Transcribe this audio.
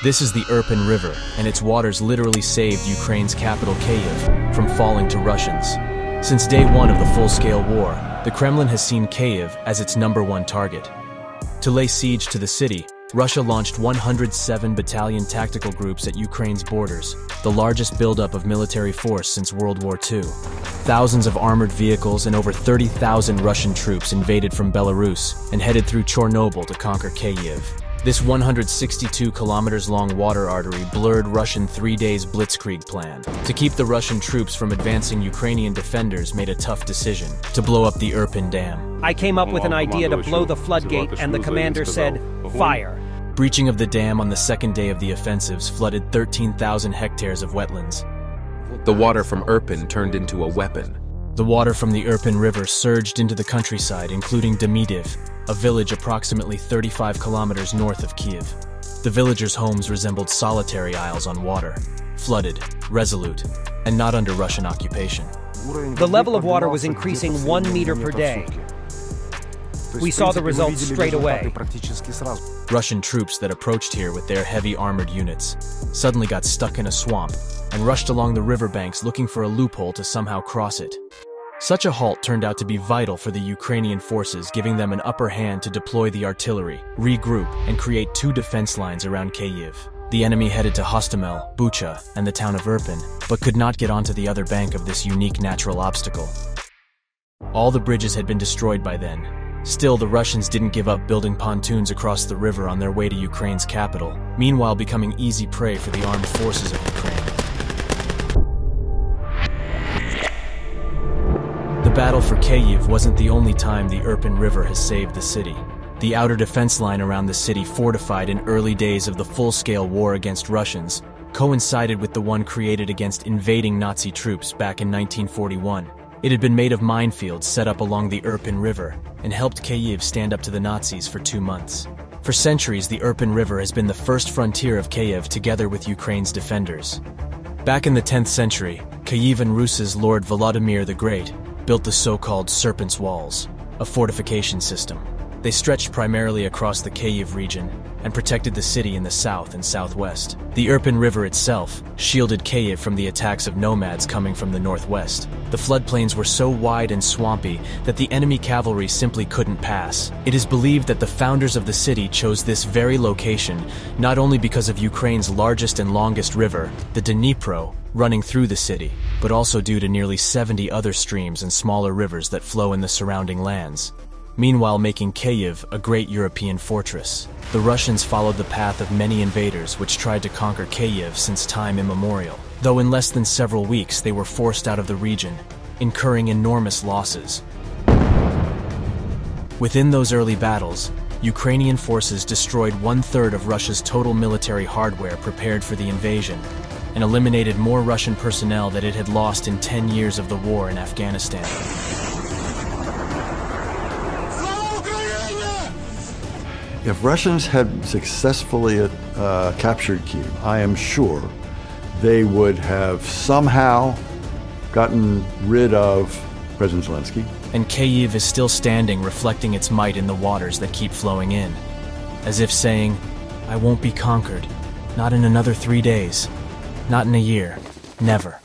This is the Irpin River, and its waters literally saved Ukraine's capital Kyiv from falling to Russians. Since day one of the full-scale war, the Kremlin has seen Kyiv as its #1 target. To lay siege to the city, Russia launched 107 battalion tactical groups at Ukraine's borders, the largest buildup of military force since World War II. Thousands of armored vehicles and over 30,000 Russian troops invaded from Belarus and headed through Chernobyl to conquer Kyiv. This 162 kilometers long water artery blurred Russian 3 days blitzkrieg plan. To keep the Russian troops from advancing, Ukrainian defenders made a tough decision to blow up the Irpin Dam. I came up with an idea to blow the floodgate, and the commander said, "Fire." Breaching of the dam on the second day of the offensives flooded 13,000 hectares of wetlands. The water from Irpin turned into a weapon. The water from the Irpin River surged into the countryside, including Demidov, a village approximately 35 kilometers north of Kyiv. The villagers' homes resembled solitary isles on water, flooded, resolute, and not under Russian occupation. The level of water was increasing 1 meter per day. We saw the results straight away. Russian troops that approached here with their heavy armored units suddenly got stuck in a swamp and rushed along the riverbanks looking for a loophole to somehow cross it. Such a halt turned out to be vital for the Ukrainian forces, giving them an upper hand to deploy the artillery, regroup, and create 2 defense lines around Kyiv. The enemy headed to Hostomel, Bucha, and the town of Irpin, but could not get onto the other bank of this unique natural obstacle. All the bridges had been destroyed by then. Still, the Russians didn't give up building pontoons across the river on their way to Ukraine's capital, meanwhile becoming easy prey for the armed forces of Ukraine. The battle for Kyiv wasn't the only time the Irpin River has saved the city. The outer defense line around the city, fortified in early days of the full-scale war against Russians, coincided with the one created against invading Nazi troops back in 1941. It had been made of minefields set up along the Irpin River and helped Kyiv stand up to the Nazis for 2 months. For centuries, the Irpin River has been the first frontier of Kyiv together with Ukraine's defenders. Back in the 10th century, Kyivan Rus's Lord Vladimir the Great built the so-called Serpent's Walls, a fortification system. They stretched primarily across the Kyiv region and protected the city in the south and southwest. The Irpin River itself shielded Kyiv from the attacks of nomads coming from the northwest. The floodplains were so wide and swampy that the enemy cavalry simply couldn't pass. It is believed that the founders of the city chose this very location not only because of Ukraine's largest and longest river, the Dnipro, running through the city, but also due to nearly 70 other streams and smaller rivers that flow in the surrounding lands. Meanwhile, making Kyiv a great European fortress. The Russians followed the path of many invaders which tried to conquer Kyiv since time immemorial, though in less than several weeks they were forced out of the region, incurring enormous losses. Within those early battles, Ukrainian forces destroyed 1/3 of Russia's total military hardware prepared for the invasion, and eliminated more Russian personnel that it had lost in 10 years of the war in Afghanistan. If Russians had successfully captured Kyiv, I am sure they would have somehow gotten rid of President Zelensky. And Kyiv is still standing, reflecting its might in the waters that keep flowing in, as if saying, "I won't be conquered, not in another 3 days, not in a year, never."